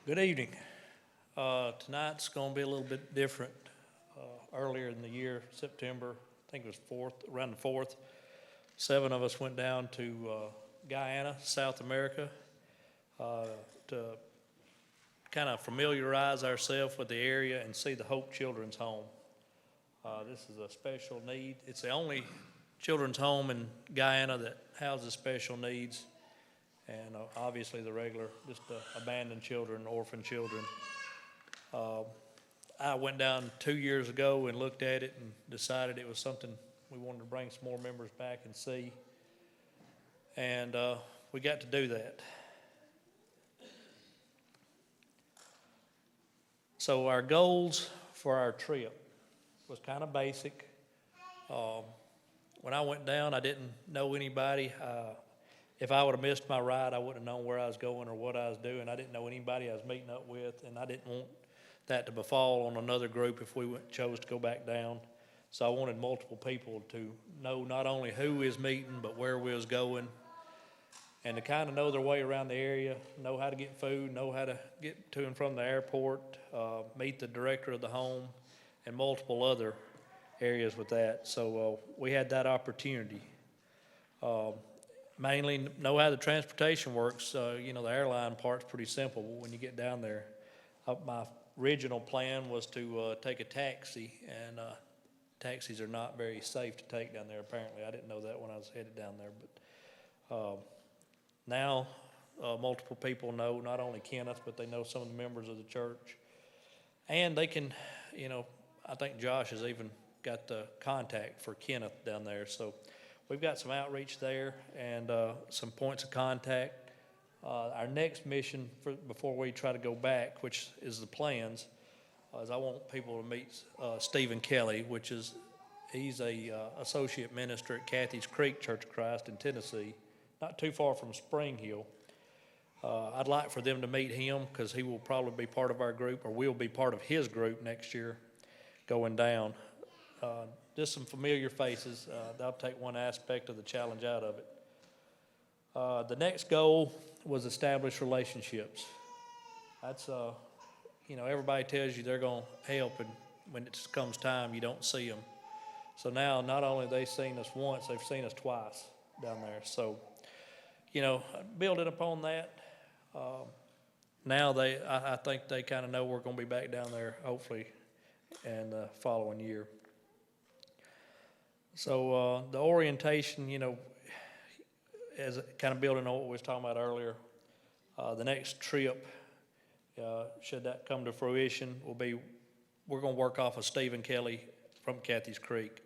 Good evening. Tonight's going to be a little bit different. Earlier in the year, September, I think it was around the 4th, 7 of us went down to Guyana, South America, to kind of familiarize ourselves with the area and see the Hope Children's Home. This is a special need. It's the only children's home in Guyana that houses special needs, and obviously the regular, just abandoned children, orphan children. I went down 2 years ago and looked at it and decided it was something we wanted to bring some more members back and see, and we got to do that. So our goals for our trip was kind of basic. When I went down, I didn't know anybody. If I would have missed my ride, I wouldn't have known where I was going or what I was doing. I didn't know anybody I was meeting up with, and I didn't want that to befall on another group if we chose to go back down. So I wanted multiple people to know not only who we was meeting, but where we was going, and to kind of know their way around the area, know how to get food, know how to get to and from the airport, meet the director of the home, and multiple other areas with that. So we had that opportunity. Mainly know how the transportation works. The airline part's pretty simple when you get down there. My original plan was to take a taxi, and taxis are not very safe to take down there, apparently. I didn't know that when I was headed down there, but now multiple people know, not only Kenneth, but they know some of the members of the church. And they can, I think Josh has even got the contact for Kenneth down there. So we've got some outreach there and some points of contact. Our next mission before we try to go back, which is the plans, is I want people to meet Stephen Kelly, he's a associate minister at Cathy's Creek Church of Christ in Tennessee, not too far from Spring Hill. I'd like for them to meet him because he will probably be part of our group, or we'll be part of his group next year going down. Just some familiar faces. That'll take one aspect of the challenge out of it. The next goal was establish relationships. That's, everybody tells you they're going to help, and when it comes time, you don't see them. So now, not only have they seen us once, they've seen us twice down there. So, building upon that, now I think they kind of know we're going to be back down there, hopefully, in the following year. So the orientation, as kind of building on what we was talking about earlier, the next trip, should that come to fruition, we're going to work off of Stephen Kelly from Cathy's Creek.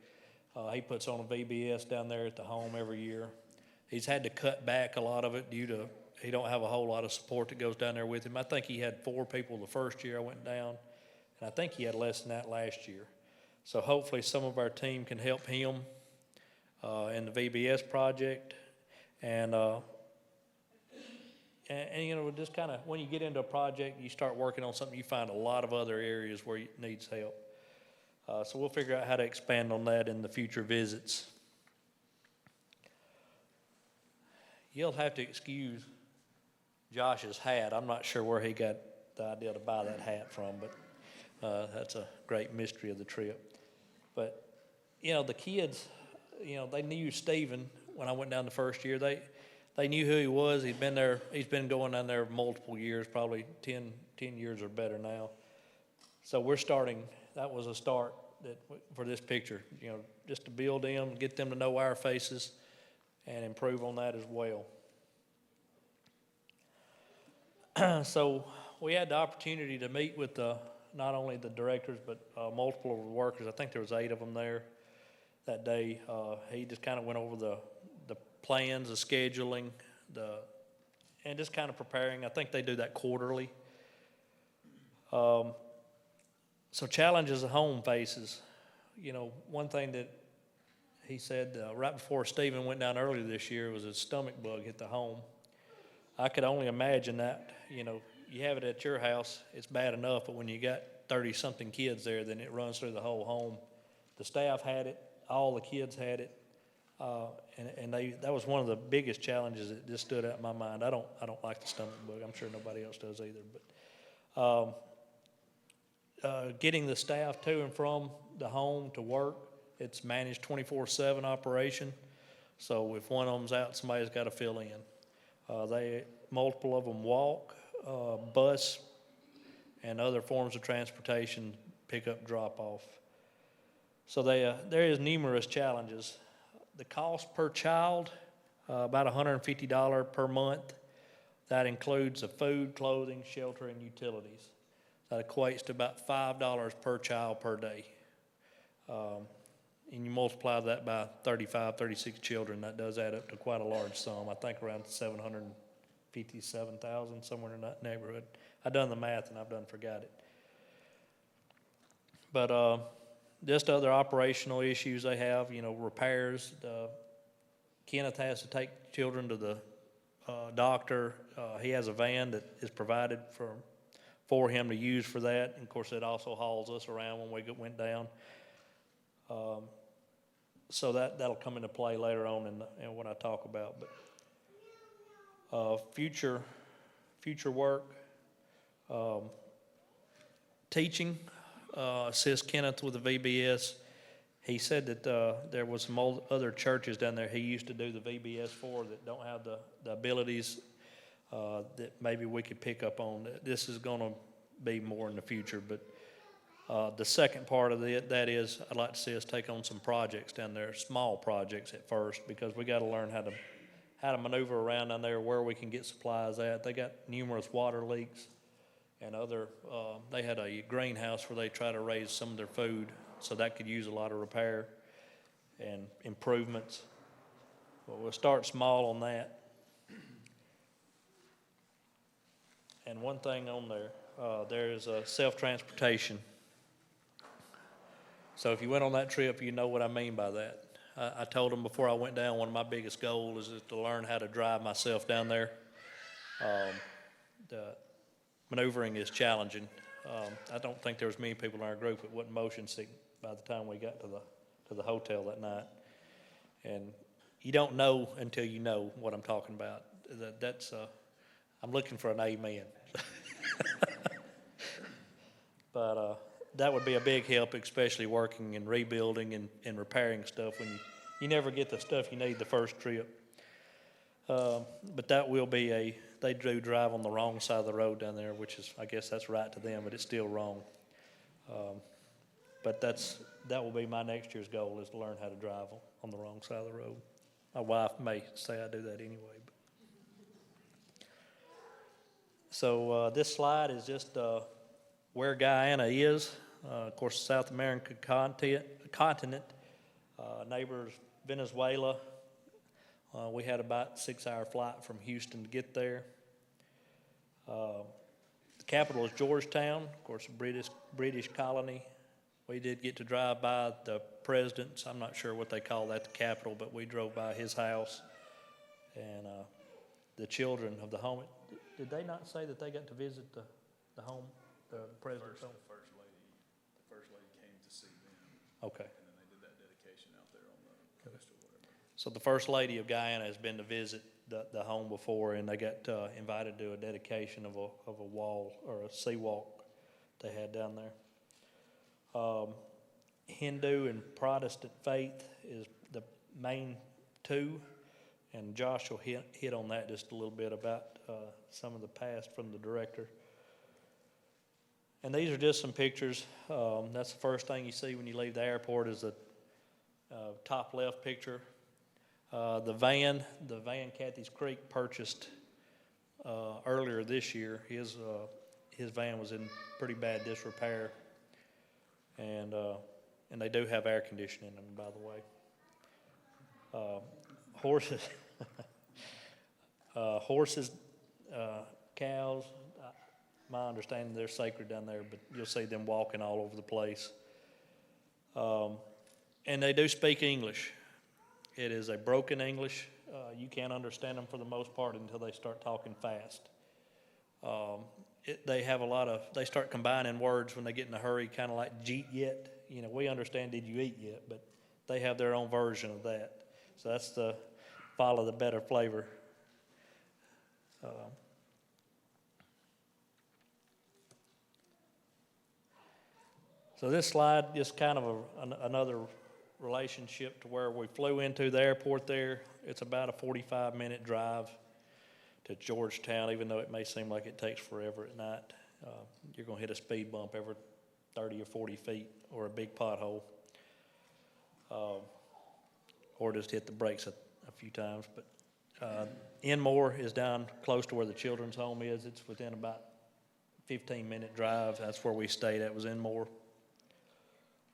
He puts on a VBS down there at the home every year. He's had to cut back a lot of it due to he don't have a whole lot of support that goes down there with him. I think he had 4 people the first year I went down, and I think he had less than that last year. So hopefully some of our team can help him in the VBS project. And just kind of when you get into a project, you start working on something, you find a lot of other areas where it needs help. So we'll figure out how to expand on that in the future visits. You'll have to excuse Josh's hat. I'm not sure where he got the idea to buy that hat from, but that's a great mystery of the trip. But, the kids, they knew Stephen when I went down the first year. They knew who he was. He'd been there. He's been going down there multiple years, probably 10 years or better now. So we're starting. That was a start for this picture, just to build them, get them to know our faces, and improve on that as well. So we had the opportunity to meet with not only the directors, but multiple of the workers. I think there was 8 of them there that day. He just kind of went over the plans, the scheduling, and just kind of preparing. I think they do that quarterly. So challenges the home faces. One thing that he said right before Stephen went down earlier this year was a stomach bug hit the home. I could only imagine that. You have it at your house, it's bad enough, but when you got 30-something kids there, then it runs through the whole home. The staff had it, all the kids had it, and that was one of the biggest challenges that just stood out in my mind. I don't like the stomach bug. I'm sure nobody else does either, Um, Getting the staff to and from the home to work, it's managed 24/7 operation. So if one of them's out, somebody's got to fill in. Multiple of them walk, bus, and other forms of transportation, pick up, drop off. So there is numerous challenges. The cost per child, about $150 per month. That includes the food, clothing, shelter, and utilities. That equates to about $5 per child per day. And you multiply that by 35, 36 children, that does add up to quite a large sum. I think around 757,000, somewhere in that neighborhood. I've done the math and I've done forgot it. But just other operational issues they have, repairs. Kenneth has to take children to the doctor. He has a van that is provided for him to use for that. And of course, it also hauls us around when we went down. So that'll come into play later on in what I talk about. But future work, teaching, assist Kenneth with the VBS. He said that there was some other churches down there he used to do the VBS for that don't have the abilities that maybe we could pick up on. This is going to be more in the future, but the second part of that is I'd like to see us take on some projects down there, small projects at first, because we got to learn how to maneuver around down there, where we can get supplies at. They got numerous water leaks and other. They had a greenhouse where they try to raise some of their food, so that could use a lot of repair and improvements. But we'll start small on that. And one thing on there is self-transportation. So if you went on that trip, you know what I mean by that. I told them before I went down, one of my biggest goals is to learn how to drive myself down there. The maneuvering is challenging. I don't think there was many people in our group that wasn't motion sick by the time we got to the hotel that night. And you don't know until you know what I'm talking about. I'm looking for an amen. But that would be a big help, especially working and rebuilding and repairing stuff when you never get the stuff you need the first trip. But that will be they do drive on the wrong side of the road down there, which is, I guess that's right to them, but it's still wrong. But that will be my next year's goal, is to learn how to drive on the wrong side of the road. My wife may say I do that anyway. So this slide is just where Guyana is. Of course, South American continent, neighbors Venezuela. We had about a 6-hour flight from Houston to get there. The capital is Georgetown, of course, a British colony. We did get to drive by the president's. I'm not sure what they call that, the Capitol, but we drove by his house. And the children of the home. Did they not say that they got to visit the home, the president's home? The first lady came to see them. Okay. And then they did that dedication out there on the coast or whatever. So the First Lady of Guyana has been to visit the home before, and they got invited to a dedication of a wall or a seawalk they had down there. Hindu and Protestant faith is the main two, and Josh will hit on that just a little bit about some of the past from the director. And these are just some pictures. That's the first thing you see when you leave the airport is the top left picture. The van Cathy's Creek purchased earlier this year. His van was in pretty bad disrepair, and they do have air conditioning in them, by the way. Horses, cows. My understanding they're sacred down there, but you'll see them walking all over the place. And they do speak English. It is a broken English. You can't understand them for the most part until they start talking fast. They start combining words when they get in a hurry, kind of like "jeet yet." We understand "did you eat yet," but they have their own version of that. So that's the follow the better flavor. So this slide is kind of another relationship to where we flew into the airport there. It's about a 45-minute drive to Georgetown, even though it may seem like it takes forever at night. You're going to hit a speed bump every 30 or 40 feet or a big pothole. Or just hit the brakes a few times. But Enmore is down close to where the children's home is. It's within about 15-minute drive. That's where we stayed at, was Enmore.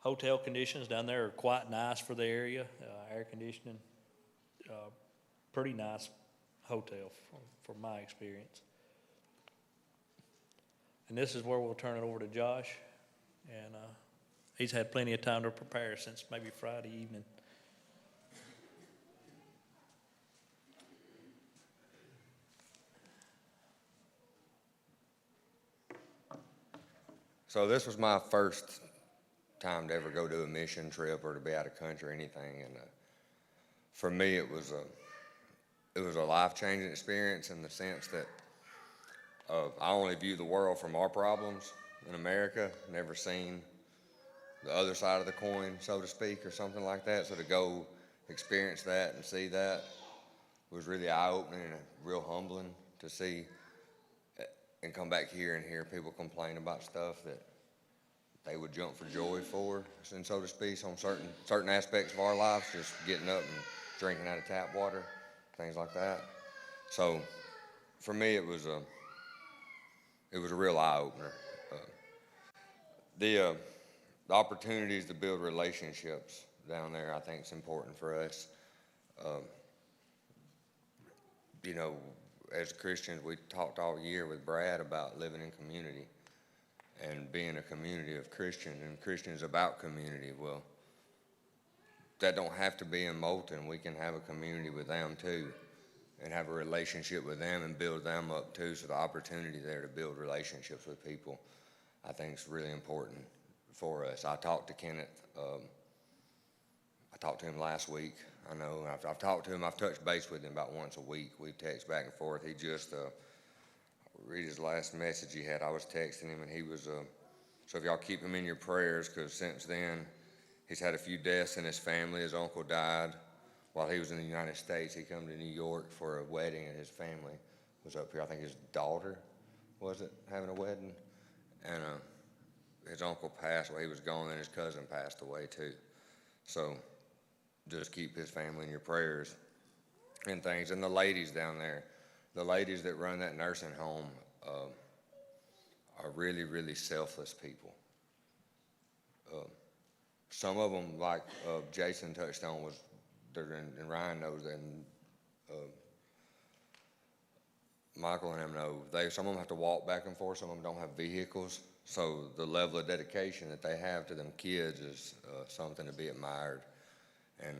Hotel conditions down there are quite nice for the area. Air conditioning, pretty nice hotel from my experience. And this is where we'll turn it over to Josh. And he's had plenty of time to prepare since maybe Friday evening. So this was my first time to ever go to a mission trip or to be out of country or anything, and for me it was a life-changing experience in the sense that I only view the world from our problems in America, never seen the other side of the coin, so to speak, or something like that. So to go experience that and see that was really eye-opening and real humbling to see, and come back here and hear people complain about stuff that they would jump for joy for, and so to speak, on certain aspects of our lives, just getting up and drinking out of tap water, things like that. So for me, it was a real eye-opener. The opportunities to build relationships down there, I think, is important for us. You know, as Christians, we talked all year with Brad about living in community and being a community of Christians, and Christians about community. Well, that don't have to be in Moulton. We can have a community with them too, and have a relationship with them and build them up too. So the opportunity there to build relationships with people, I think, is really important for us. I talked to Kenneth. I talked to him last week. I know I've talked to him. I've touched base with him about once a week. We text back and forth. He just read his last message he had. I was texting him, and he was so if y'all keep him in your prayers, because since then he's had a few deaths in his family. His uncle died while he was in the United States. He come to New York for a wedding, and his family was up here. I think his daughter was it having a wedding, and his uncle passed while he was gone, and his cousin passed away too. So just keep his family in your prayers and things. And the ladies down there, the ladies that run that nursing home are really, really selfless people. Some of them, like Jason touched on, and Ryan knows that, and Michael and him know, some of them have to walk back and forth. Some of them don't have vehicles. So the level of dedication that they have to them kids is something to be admired. And,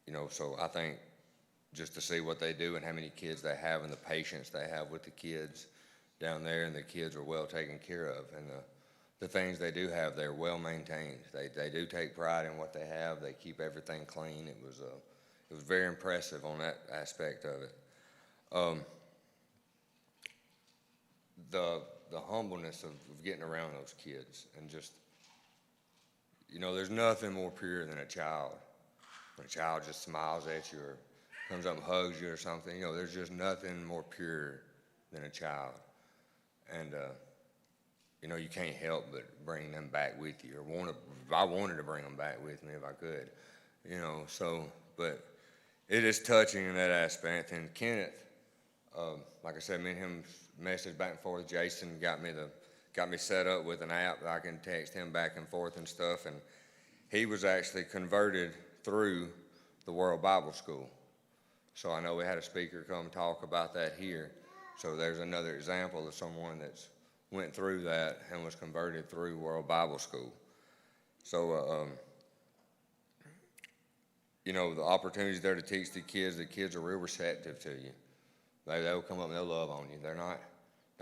you know, so I think just to see what they do and how many kids they have and the patience they have with the kids down there, and the kids are well taken care of, and the things they do have, they're well maintained. They do take pride in what they have. They keep everything clean. It was very impressive on that aspect of it. The humbleness of getting around those kids, and just, you know, there's nothing more pure than a child. When a child just smiles at you or comes up and hugs you or something, you know, there's just nothing more pure than a child. And, you know, you can't help but bring them back with you, I wanted to bring them back with me if I could, you know, so, but it is touching in that aspect. And Kenneth, like I said, me and him messaged back and forth. Jason got me set up with an app that I can text him back and forth and stuff, and he was actually converted through the World Bible School. So I know we had a speaker come talk about that here. So there's another example of someone that's went through that and was converted through World Bible School. So, you know, the opportunities there to teach the kids are real receptive to you. They'll come up and they'll love on you. They're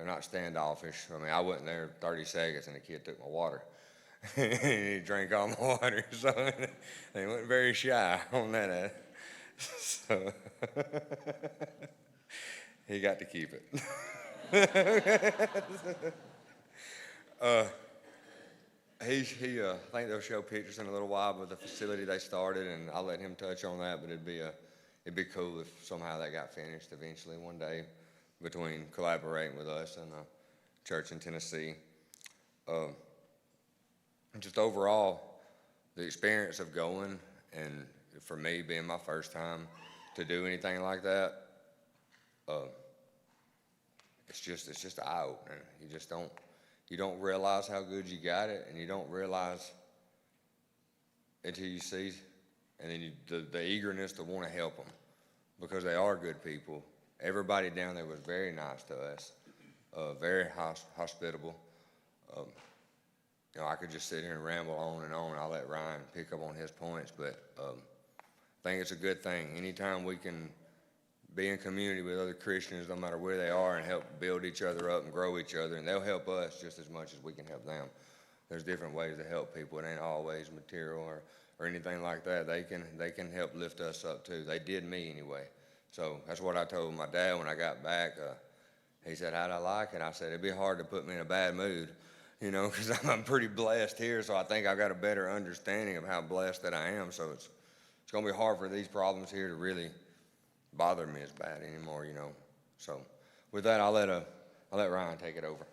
not standoffish. I mean, I wasn't there 30 seconds and the kid took my water. He drank all my water, so they weren't very shy on that. So he got to keep it. I think they'll show pictures in a little while of the facility they started, and I'll let him touch on that, but it'd be cool if somehow that got finished eventually one day between collaborating with us and a church in Tennessee. Just overall, the experience of going, and for me being my first time to do anything like that, it's just an eye opener. You don't realize how good you got it, and you don't realize until you see, and then the eagerness to want to help them, because they are good people. Everybody down there was very nice to us, very hospitable. I could just sit here and ramble on and on. I'll let Ryan pick up on his points, but I think it's a good thing. Anytime we can be in community with other Christians, no matter where they are, and help build each other up and grow each other, and they'll help us just as much as we can help them. There's different ways to help people. It ain't always material or anything like that. They can help lift us up too. They did me anyway. So that's what I told my dad when I got back. He said, "How'd I like it?" I said, "It'd be hard to put me in a bad mood, because I'm pretty blessed here. So I think I've got a better understanding of how blessed that I am. So it's going to be hard for these problems here to really bother me as bad anymore, So with that, I'll let Ryan take it over.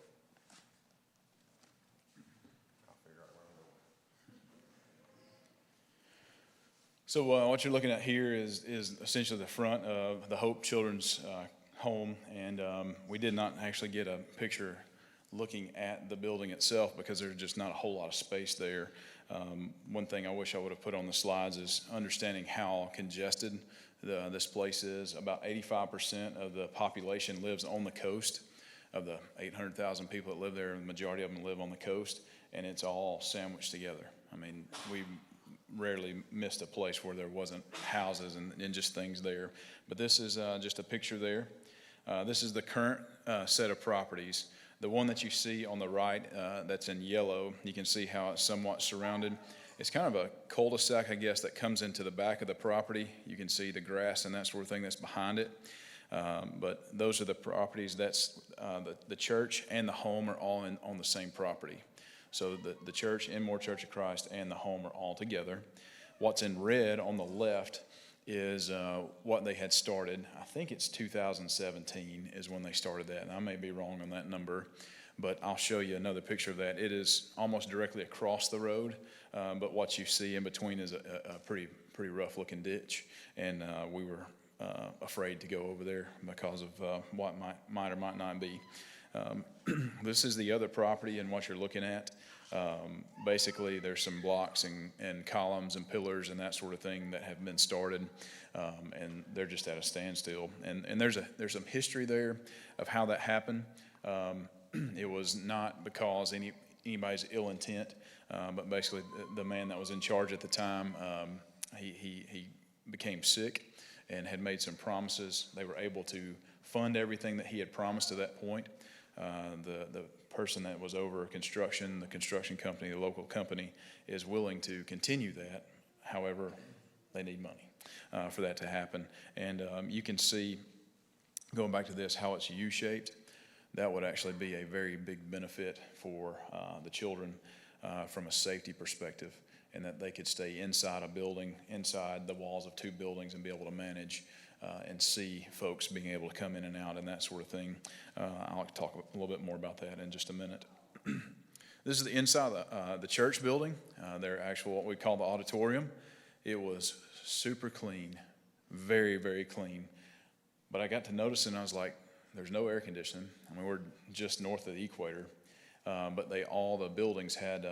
So what you're looking at here is essentially the front of the Hope Children's home, and we did not actually get a picture looking at the building itself because there's just not a whole lot of space there. One thing I wish I would have put on the slides is understanding how congested this place is. About 85% of the population lives on the coast. Of the 800,000 people that live there, the majority of them live on the coast, and it's all sandwiched together. I mean, we rarely missed a place where there wasn't houses and just things there. But this is just a picture there. This is the current set of properties. The one that you see on the right that's in yellow, you can see how it's somewhat surrounded. It's kind of a cul-de-sac, I guess, that comes into the back of the property. You can see the grass and that sort of thing that's behind it. But those are the properties. That's the church and the home are all on the same property. So the church, Enmore Church of Christ, and the home are all together. What's in red on the left is what they had started. I think it's 2017 is when they started that, and I may be wrong on that number, but I'll show you another picture of that. It is almost directly across the road, but what you see in between is a pretty rough-looking ditch, and we were afraid to go over there because of what might or might not be. This is the other property and what you're looking at. Basically, there's some blocks and columns and pillars and that sort of thing that have been started, and they're just at a standstill. And there's some history there of how that happened. It was not because anybody's ill intent, but basically the man that was in charge at the time, he became sick and had made some promises. They were able to fund everything that he had promised to that point. The person that was over construction, the construction company, the local company, is willing to continue that. However, they need money for that to happen. And you can see, going back to this, how it's U-shaped. That would actually be a very big benefit for the children from a safety perspective, and that they could stay inside a building, inside the walls of two buildings, and be able to manage and see folks being able to come in and out and that sort of thing. I'll talk a little bit more about that in just a minute. This is the inside of the church building, their actual, what we call the auditorium. It was super clean, very, very clean. But I got to notice, and I was like, there's no air conditioning. I mean, we're just north of the equator. But all the buildings had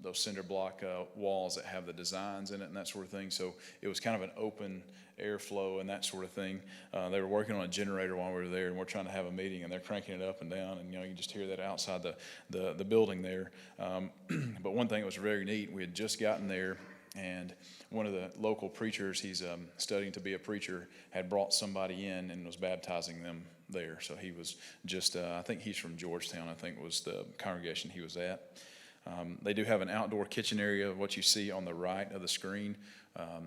those cinder block walls that have the designs in it and that sort of thing. So it was kind of an open airflow and that sort of thing. They were working on a generator while we were there, and we're trying to have a meeting, and they're cranking it up and down, and you can just hear that outside the building there. But one thing that was very neat, we had just gotten there, and one of the local preachers, he's studying to be a preacher, had brought somebody in and was baptizing them there. So he was just, I think he's from Georgetown, I think was the congregation he was at. They do have an outdoor kitchen area, what you see on the right of the screen.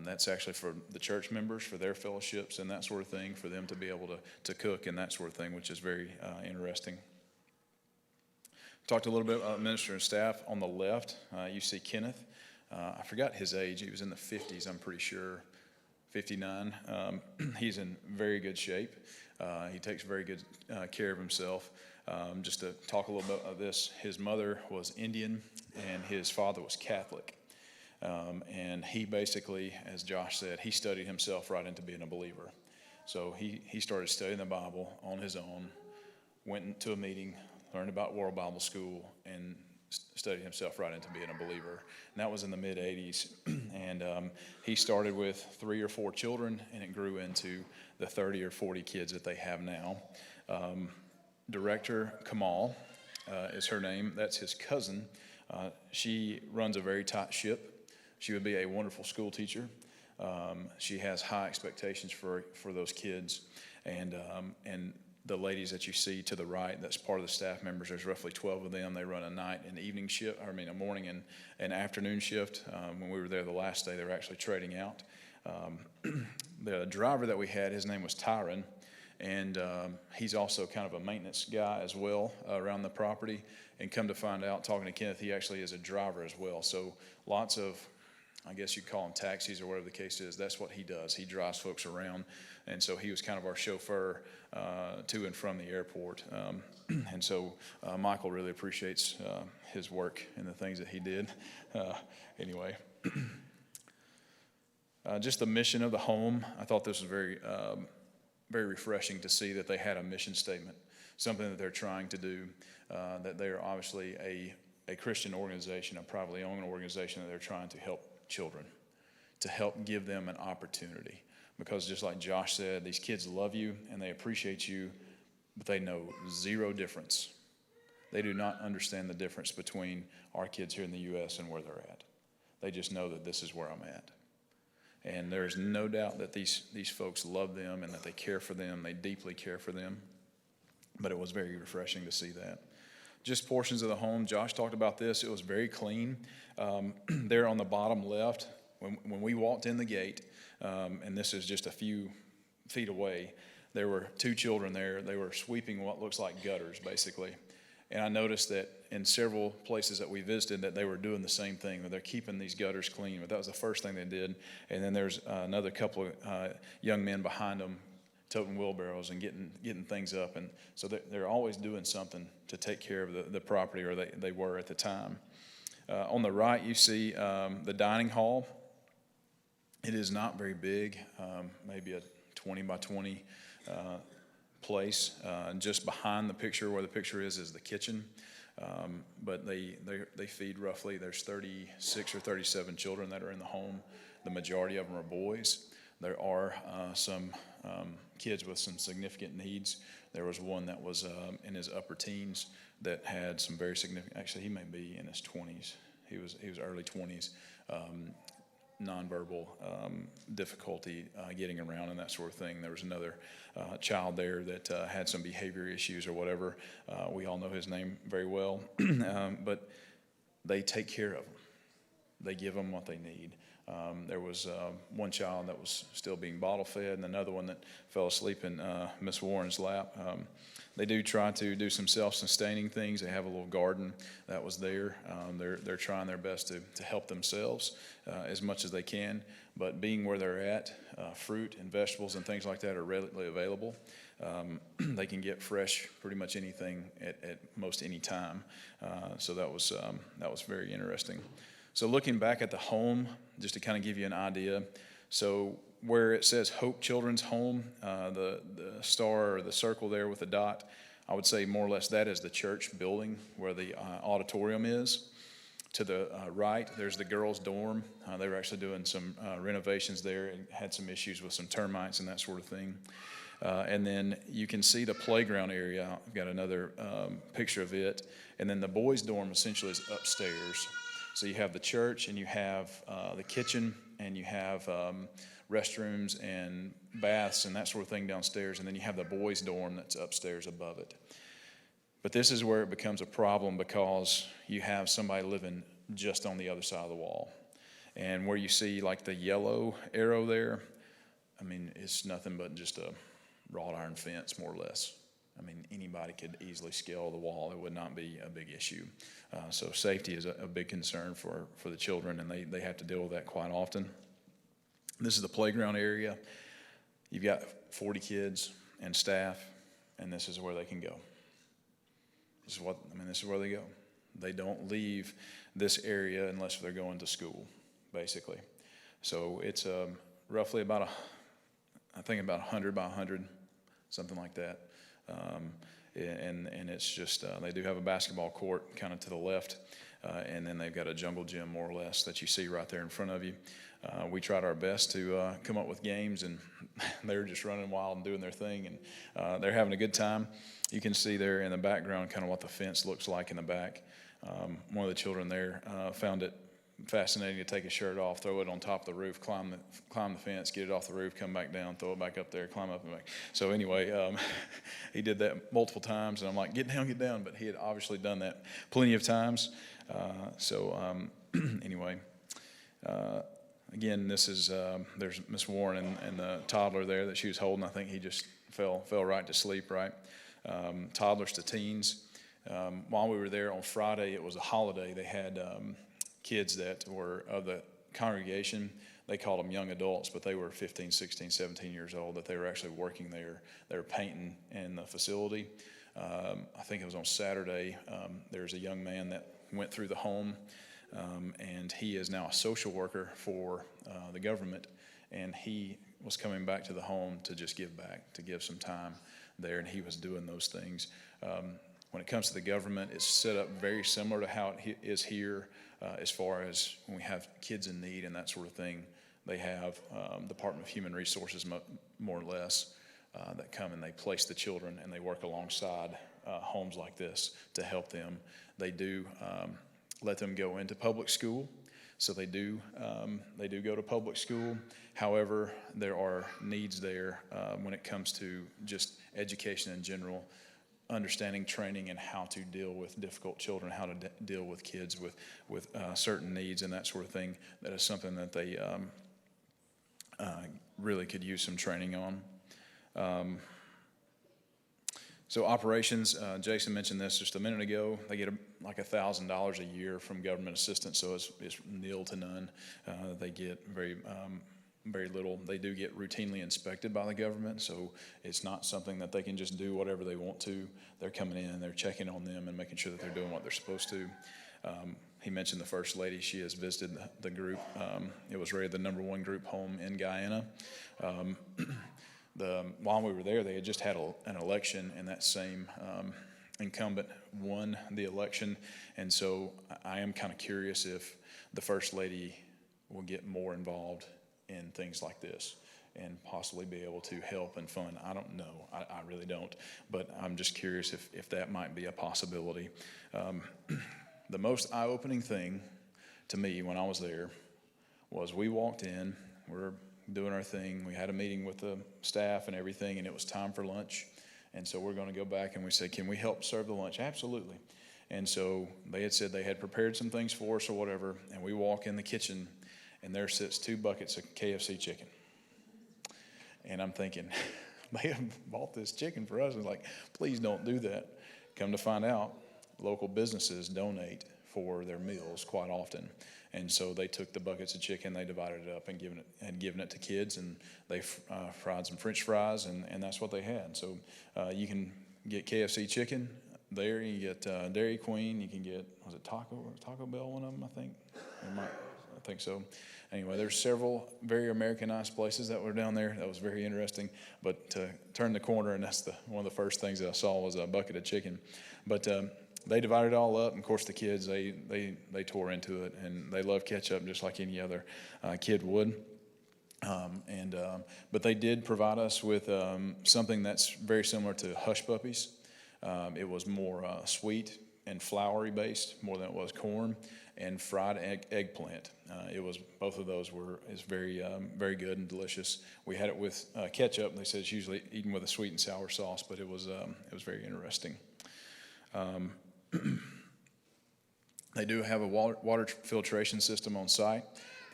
That's actually for the church members, for their fellowships and that sort of thing, for them to be able to cook and that sort of thing, which is very interesting. Talked a little bit about minister and staff. On the left, you see Kenneth. I forgot his age. He was in the 50s, I'm pretty sure, 59. He's in very good shape. He takes very good care of himself. Just to talk a little bit of this, his mother was Indian and his father was Catholic. And he basically, as Josh said, he studied himself right into being a believer. So he started studying the Bible on his own, went to a meeting, learned about World Bible School, and studied himself right into being a believer. And that was in the mid-'80s. And he started with 3 or 4 children, and it grew into the 30 or 40 kids that they have now. Director Kamal is her name. That's his cousin. She runs a very tight ship. She would be a wonderful school teacher. She has high expectations for those kids. And the ladies that you see to the right, that's part of the staff members. There's roughly 12 of them. They run a night and evening shift, a morning and afternoon shift. When we were there the last day, they were actually trading out. The driver that we had, his name was Tyron, and he's also kind of a maintenance guy as well around the property. And come to find out, talking to Kenneth, he actually is a driver as well. So lots of, I guess you'd call them taxis or whatever the case is. That's what he does. He drives folks around. And so he was kind of our chauffeur to and from the airport. And so Michael really appreciates his work and the things that he did. Anyway, just the mission of the home. I thought this was very refreshing to see that they had a mission statement, something that they're trying to do, that they are obviously a Christian organization, a privately owned organization, that they're trying to help children, to help give them an opportunity. Because just like Josh said, these kids love you and they appreciate you, but they know zero difference. They do not understand the difference between our kids here in the U.S. and where they're at. They just know that this is where I'm at. And there's no doubt that these folks love them and that they care for them. They deeply care for them. But it was very refreshing to see that. Just portions of the home. Josh talked about this. It was very clean. There on the bottom left, when we walked in the gate, and this is just a few feet away, there were 2 children there. They were sweeping what looks like gutters, basically. And I noticed that in several places that we visited that they were doing the same thing, that they're keeping these gutters clean. But that was the first thing they did. And then there's another couple of young men behind them toting wheelbarrows and getting things up. And so they're always doing something to take care of the property, or they were at the time. On the right, you see the dining hall. It is not very big, maybe a 20 by 20 place. Just behind the picture, where the picture is the kitchen. But they feed roughly, there's 36 or 37 children that are in the home. The majority of them are boys. There are some kids with some significant needs. There was one that was in his upper teens that had some very significant, actually he may be in his 20s. He was early 20s. Nonverbal difficulty getting around and that sort of thing. There was another child there that had some behavior issues or whatever. We all know his name very well. But they take care of them. They give them what they need. There was one child that was still being bottle fed, and another one that fell asleep in Miss Warren's lap. They do try to do some self-sustaining things. They have a little garden that was there. They're trying their best to help themselves as much as they can. But being where they're at, fruit and vegetables and things like that are readily available. They can get fresh pretty much anything at most any time. So that was very interesting. So looking back at the home, just to kind of give you an idea. So where it says Hope Children's Home, the star or the circle there with the dot, I would say more or less that is the church building where the auditorium is. To the right, there's the girls' dorm. They were actually doing some renovations there and had some issues with some termites and that sort of thing. And then you can see the playground area. I've got another picture of it. And then the boys' dorm essentially is upstairs. So you have the church, and you have the kitchen, and you have restrooms and baths and that sort of thing downstairs, and then you have the boys' dorm that's upstairs above it. But this is where it becomes a problem, because you have somebody living just on the other side of the wall. And where you see like the yellow arrow there, I mean, it's nothing but just a wrought iron fence, more or less. I mean, anybody could easily scale the wall. It would not be a big issue. So safety is a big concern for the children, and they have to deal with that quite often. This is the playground area. You've got 40 kids and staff, and this is where they can go. This is where they go. They don't leave this area unless they're going to school, basically. So it's roughly about about 100 by 100, something like that. And it's just, they do have a basketball court kind of to the left, and then they've got a jungle gym more or less that you see right there in front of you. We tried our best to come up with games, and they were just running wild and doing their thing, and they're having a good time. You can see there in the background kind of what the fence looks like in the back. One of the children there found it fascinating to take his shirt off, throw it on top of the roof, climb the fence, get it off the roof, come back down, throw it back up there, climb up and back. So anyway, he did that multiple times, and I'm like, get down, but he had obviously done that plenty of times. Anyway, again, this is, there's Miss Warren and the toddler there that she was holding. I think he just fell right to sleep, right? Toddlers to teens. While we were there on Friday, it was a holiday. They had kids that were of the congregation. They called them young adults, but they were 15, 16, 17 years old, that they were actually working there. They were painting in the facility. I think it was on Saturday. There's a young man that went through the home, and he is now a social worker for the government, and he was coming back to the home to just give back, to give some time there, and he was doing those things. When it comes to the government, it's set up very similar to how it is here, as far as when we have kids in need and that sort of thing. They have Department of Human Resources, more or less, that come and they place the children, and they work alongside homes like this to help them. They do let them go into public school, so they do go to public school. However, there are needs there when it comes to just education in general, understanding training and how to deal with difficult children, how to deal with kids with certain needs and that sort of thing. That is something that they really could use some training on. So operations, Jason mentioned this just a minute ago. They get like $1,000 a year from government assistance, so it's nil to none. They get very little. They do get routinely inspected by the government, so it's not something that they can just do whatever they want to. They're coming in, they're checking on them and making sure that they're doing what they're supposed to. He mentioned the First Lady. She has visited the group. It was rated the #1 group home in Guyana. While we were there, they had just had an election, and that same incumbent won the election. And so I am kind of curious if the First Lady will get more involved in things like this and possibly be able to help and fund. I don't know. I really don't. But I'm just curious if that might be a possibility. The most eye-opening thing to me when I was there was we walked in, we're doing our thing. We had a meeting with the staff and everything, and it was time for lunch. And so we're going to go back, and we said, can we help serve the lunch? Absolutely. And so they had said they had prepared some things for us or whatever, and we walk in the kitchen, and there sits 2 buckets of KFC chicken. And I'm thinking, they have bought this chicken for us. And like, please don't do that. Come to find out, local businesses donate for their meals quite often. And so they took the buckets of chicken, they divided it up and given it to kids, and they fried some French fries, and that's what they had. So you can get KFC chicken there. You get Dairy Queen. You can get, was it Taco Bell, one of them, I think? I think so. Anyway, there's several very Americanized places that were down there. That was very interesting. But to turn the corner, and that's one of the first things that I saw was a bucket of chicken. But they divided it all up, and of course the kids, they tore into it, and they love ketchup just like any other kid would. But they did provide us with something that's very similar to Hush Puppies. It was more sweet and floury based more than it was corn, and fried eggplant. Both of those is very very good and delicious. We had it with ketchup. They said it's usually eaten with a sweet and sour sauce, but it was very interesting. They do have a water filtration system on site.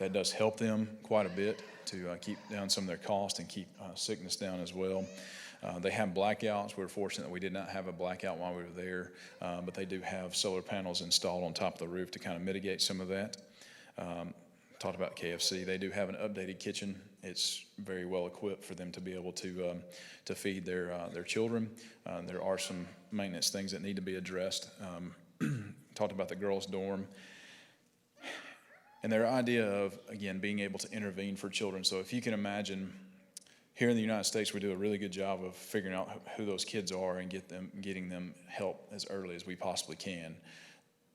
That does help them quite a bit to keep down some of their costs and keep sickness down as well. They have blackouts. We're fortunate that we did not have a blackout while we were there, but they do have solar panels installed on top of the roof to kind of mitigate some of that. Talked about KFC. They do have an updated kitchen. It's very well equipped for them to be able to feed their children. There are some maintenance things that need to be addressed. Talked about the girls' dorm. And their idea of, again, being able to intervene for children. So if you can imagine, here in the United States, we do a really good job of figuring out who those kids are and getting them help as early as we possibly can.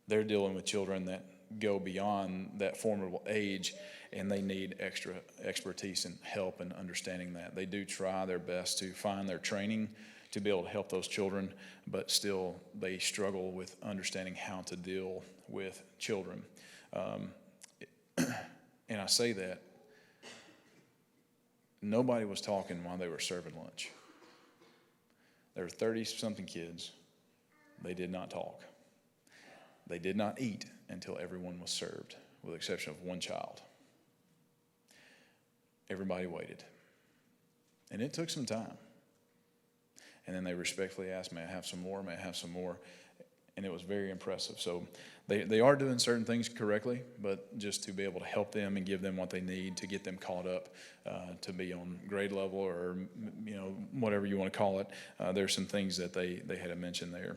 They're dealing with children that go beyond that formidable age, and they need extra expertise and help in understanding that. They do try their best to find their training to be able to help those children, but still they struggle with understanding how to deal with children. And I say that nobody was talking while they were serving lunch. There were 30-something kids. They did not talk. They did not eat until everyone was served, with the exception of one child. Everybody waited. And it took some time. And then they respectfully asked, may I have some more? May I have some more? And it was very impressive. So they are doing certain things correctly, but just to be able to help them and give them what they need to get them caught up to be on grade level or, whatever you want to call it. There's some things that they had to mention there.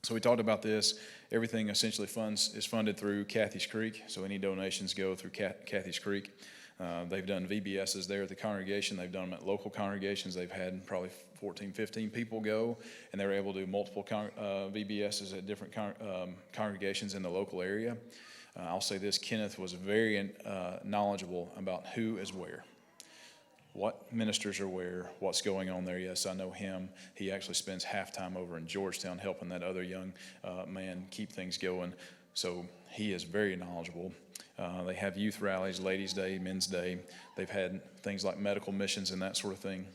So we talked about this. Everything essentially is funded through Kathy's Creek, so any donations go through Kathy's Creek. They've done VBSs there at the congregation. They've done them at local congregations. They've had probably 14, 15 people go, and they were able to do multiple VBSs at different congregations in the local area. I'll say this, Kenneth was very knowledgeable about who is where. What ministers are where, what's going on there. Yes, I know him. He actually spends half time over in Georgetown helping that other young man keep things going. So he is very knowledgeable. They have youth rallies, ladies' day, men's day. They've had things like medical missions and that sort of thing.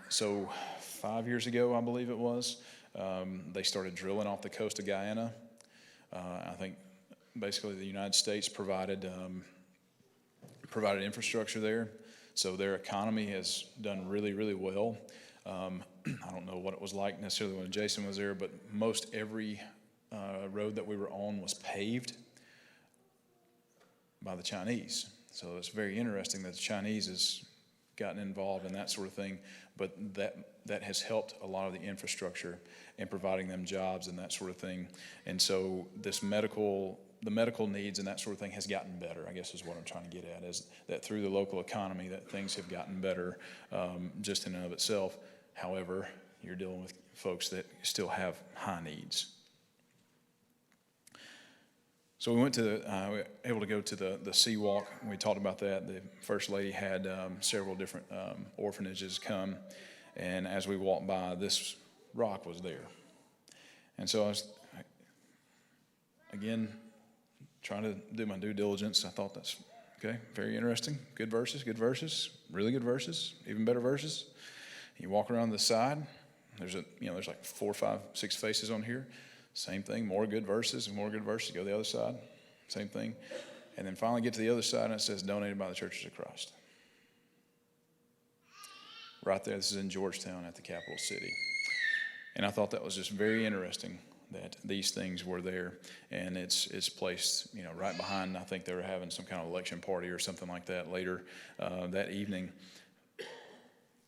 So 5 years ago, I believe it was, they started drilling off the coast of Guyana. I think basically the United States provided infrastructure there. So their economy has done really, really well. I don't know what it was like necessarily when Jason was there, but most every road that we were on was paved by the Chinese. So it's very interesting that the Chinese has gotten involved in that sort of thing, but that has helped a lot of the infrastructure and providing them jobs and that sort of thing. And so the medical needs and that sort of thing has gotten better, I guess is what I'm trying to get at, is that through the local economy that things have gotten better just in and of itself. However, you're dealing with folks that still have high needs. So we were able to go to the Sea Walk. We talked about that. The First Lady had several different orphanages come, and as we walked by, this rock was there. And so I was, again, trying to do my due diligence. I thought that's okay, very interesting. Good verses, really good verses, even better verses. You walk around the side, there's like 4, 5, 6 faces on here. Same thing, more good verses and more good verses. Go to the other side, same thing. And then finally get to the other side and it says donated by the Churches of Christ. Right there, this is in Georgetown at the capital city. And I thought that was just very interesting that these things were there, and it's placed, right behind. I think they were having some kind of election party or something like that later that evening.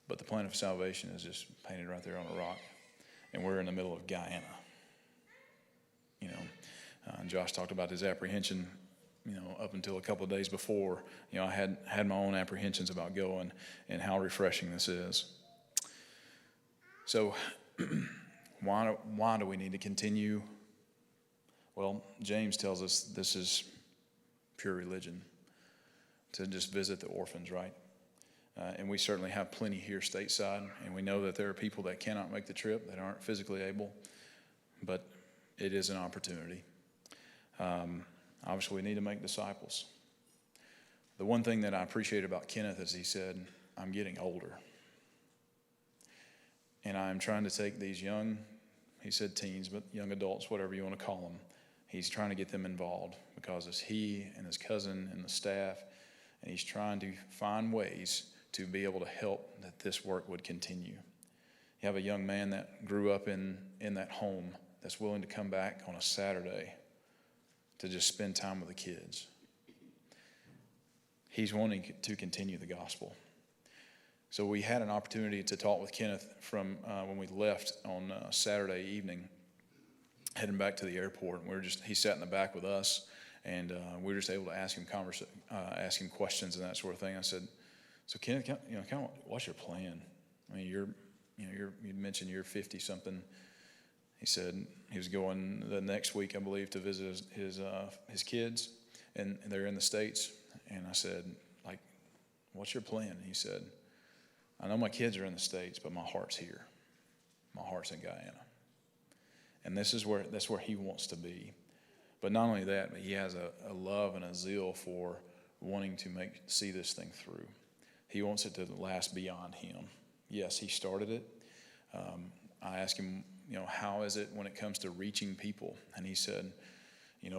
But the plan of salvation is just painted right there on a rock, and we're in the middle of Guyana. And Josh talked about his apprehension, up until a couple of days before. I had my own apprehensions about going and how refreshing this is. So. Why do we need to continue? Well, James tells us this is pure religion, to just visit the orphans, right? And we certainly have plenty here stateside, and we know that there are people that cannot make the trip, that aren't physically able, but it is an opportunity. Obviously, we need to make disciples. The one thing that I appreciate about Kenneth is he said, I'm getting older. And I'm trying to take these young, he said teens, but young adults, whatever you want to call them, he's trying to get them involved because it's he and his cousin and the staff, and he's trying to find ways to be able to help that this work would continue. You have a young man that grew up in that home that's willing to come back on a Saturday to just spend time with the kids. He's wanting to continue the gospel. So we had an opportunity to talk with Kenneth from when we left on Saturday evening, heading back to the airport. And he sat in the back with us, and we were just able to ask him questions and that sort of thing. I said, "So Kenneth, kind of, what's your plan? I mean, you mentioned you're 50 something." He said he was going the next week, I believe, to visit his kids, and they're in the States. And I said, like, "What's your plan?" And he said, "I know my kids are in the States, but my heart's here. My heart's in Guyana." And that's where he wants to be. But not only that, but he has a love and a zeal for wanting to see this thing through. He wants it to last beyond him. Yes, he started it. I asked him, how is it when it comes to reaching people? And he said,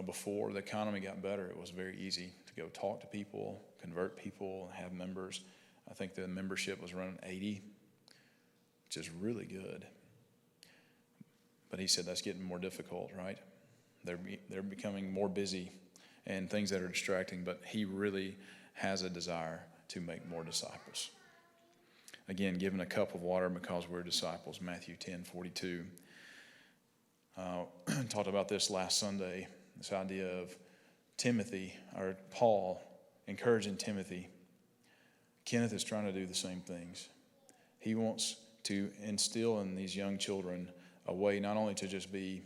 before the economy got better, it was very easy to go talk to people, convert people, and have members. I think the membership was running 80, which is really good. But he said that's getting more difficult, right? They're becoming more busy and things that are distracting, but he really has a desire to make more disciples. Again, given a cup of water because we're disciples, Matthew 10:42. Talked about this last Sunday, this idea of Timothy, or Paul, encouraging Timothy. Kenneth is trying to do the same things. He wants to instill in these young children a way not only to just be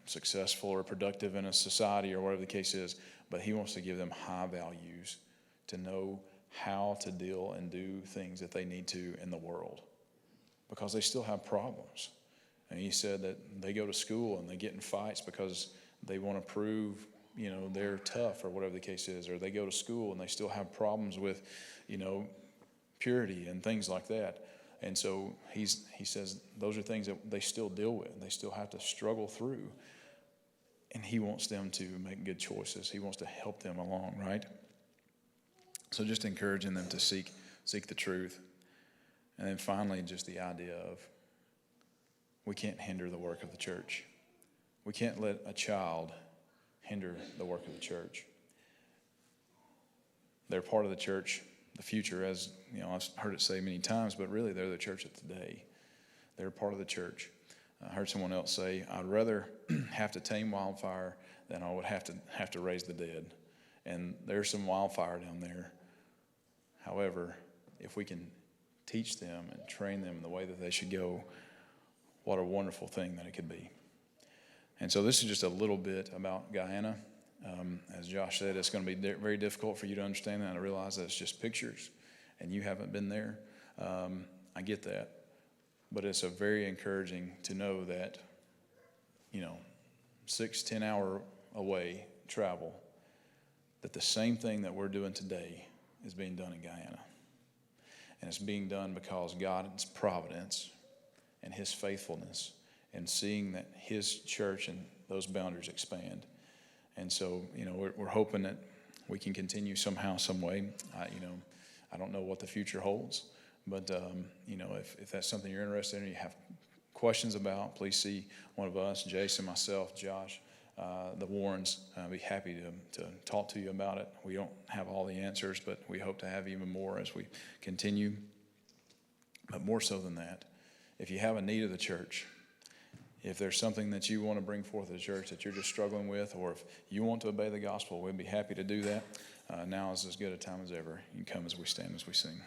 successful or productive in a society or whatever the case is, but he wants to give them high values to know how to deal and do things that they need to in the world, because they still have problems. And he said that they go to school and they get in fights because they want to prove, they're tough or whatever the case is, or they go to school and they still have problems with, purity and things like that. And so he says those are things that they still deal with. They still have to struggle through. And he wants them to make good choices. He wants to help them along, right? So just encouraging them to seek the truth. And then finally, just the idea of we can't hinder the work of the church. We can't let a child hinder the work of the church. They're part of the church, the future, as I've heard it say many times, but really they're the church of today. They're part of the church. I heard someone else say, "I'd rather have to tame wildfire than I would have to raise the dead." And there's some wildfire down there. However, if we can teach them and train them in the way that they should go, what a wonderful thing that it could be. And so this is just a little bit about Guyana. As Josh said, it's going to be very difficult for you to understand that. I realize that it's just pictures and you haven't been there. I get that. But it's a very encouraging to know that, 6-10 hour away travel, that the same thing that we're doing today is being done in Guyana. And it's being done because God's providence and his faithfulness, and seeing that his church and those boundaries expand. And so, we're hoping that we can continue somehow, some way. I don't know what the future holds, but, if that's something you're interested in, you have questions about, please see one of us, Jason, myself, Josh, the Warrens. I'd be happy to talk to you about it. We don't have all the answers, but we hope to have even more as we continue. But more so than that, if you have a need of the church, if there's something that you want to bring forth to the church that you're just struggling with, or if you want to obey the gospel, we'd be happy to do that. Now is as good a time as ever. You can come as we stand, as we sing.